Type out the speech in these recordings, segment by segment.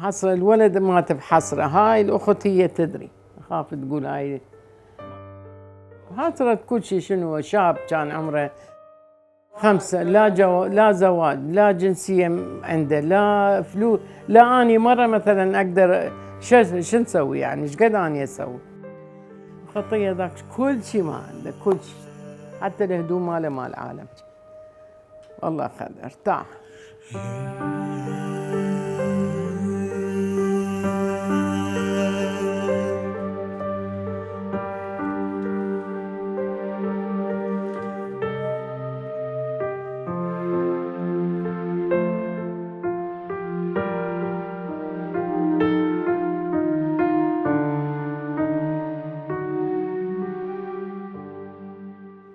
حصر الولد مات بحسرة. هاي الأخت هي تدري، أخاف تقول هاي حسرة كل شيء. شنو شاب كان عمره 5، لا زواج، لا جنسية عنده، لا فلوس، لا أني مرة مثلا أقدر شو نسوي يعني؟ ايش قد أني أسوي؟ خطية ذاك كل شيء ما عنده، كل شيء، حتى الهدوم ماله مال العالم. والله خذ ارتاح.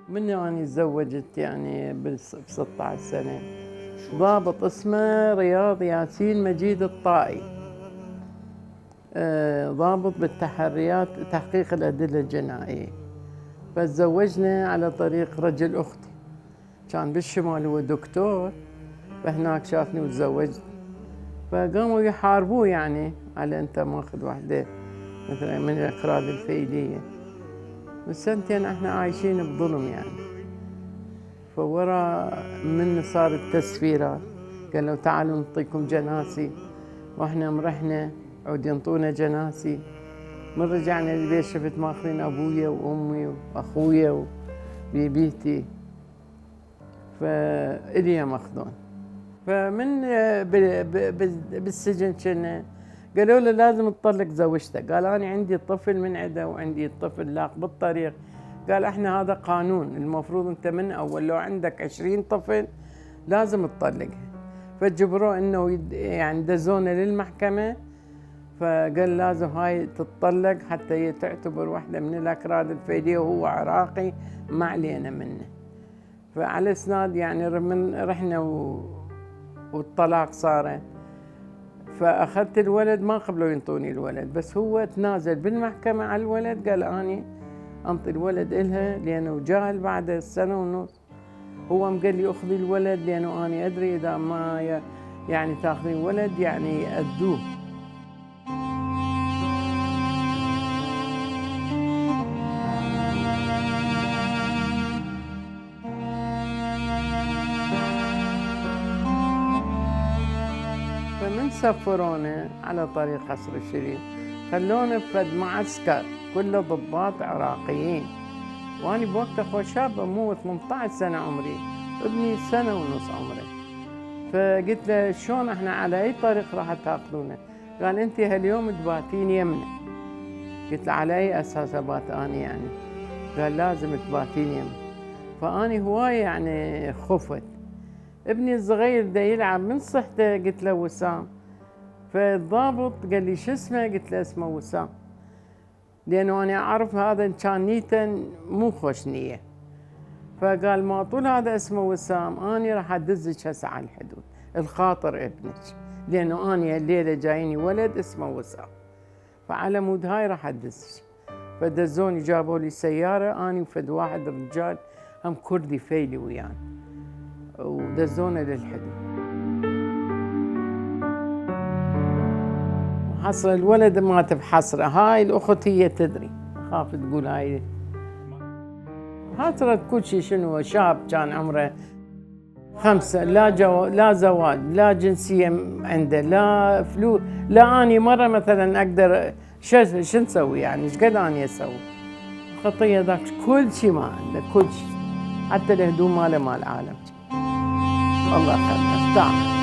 من أني تزوجت يعني ب 16 سنة ضابط اسمه رياض ياسين مجيد الطائي، ضابط بالتحريات تحقيق الأدلة الجنائية. فتزوجنا على طريق رجل أختي، كان بالشمال هو دكتور، فهناك شافني وتزوجت. فقاموا يحاربوه يعني على أنت ماخذ واحدة مثلا من الأكراد الفيلية. والسنتين احنا عايشين بظلم يعني. فورا من صارت تسفيرات، قالوا تعالوا نعطيكم جناسي، واحنا مرحنا عود ينطونا جناسي. من رجعنا البيت شفت ماخذين ابويا وامي واخويا وبيبيتي، فالي ماخذون. فمن بالسجن كنا قالوا له لازم تطلق زوجتك. قال انا عندي طفل من عنده وعندي طفل لاق بالطريق. قال احنا هذا قانون، المفروض انت من اول لو عندك 20 طفل لازم تطلقها. فجبروه انه يعني دزونا للمحكمة، فقال لازم هاي تتطلق حتى هي تعتبر واحدة من الأكراد الفيلية وهو عراقي ما علينا منه. فعلى اسناد يعني من رحنا والطلاق صارت. فأخذت الولد، ما قبلوا ينطوني الولد، بس هو تنازل بالمحكمة على الولد. قال أني أنطي الولد إلها لأنه جاهل بعد 1.5 سنة. هو قال لي أخذي الولد لأنه أنا أدري إذا ما يعني تاخذين ولد يعني يأذوه. فمن سفرونا على طريق قصر الشريف خلونا بفد معسكر كله ضباط عراقيين، وأنا بوقت أخو شابة مو 18 سنة عمري، ابني 1.5 سنة عمره. فقلت له شلون احنا على أي طريق راح تاخذونا؟ قال أنت هاليوم تباتين يمنا. قلت له على أي أساس أبات أنا يعني؟ قال لازم تباتين يمنا. فأني هواية يعني خفت. ابني الصغير دا يلعب من صحته، قلت له وسام. فالضابط قال لي شو اسمه؟ قلت له اسمه وسام، لأنه أنا أعرف هذا إن كان نيته مو خوش نية. فقال ما طول هذا اسمه وسام أنا راح أدزك هسه على الحدود، الخاطر ابنك، لأنه أنا الليلة جايني ولد اسمه وسام، فعلى مود هاي راح أدزك. فدزوني جابوا لي سيارة أنا وفد واحد رجال هم كردي فيلي ويانا، ودزونا للحدود. حصر الولد مات بحسرة. هاي الأخت هي تدري، أخاف تقول هاي حسرة كل شيء. شنو شاب كان عمره 5، لا زواج، لا جنسية عنده، لا فلوس، لا أني مرة مثلا أقدر شو نسوي يعني؟ ايش قد أني أسوي؟ خطية ذاك كل شيء ما عنده، كل شيء، حتى الهدوم ماله مال العالم. الله خير ارتاح.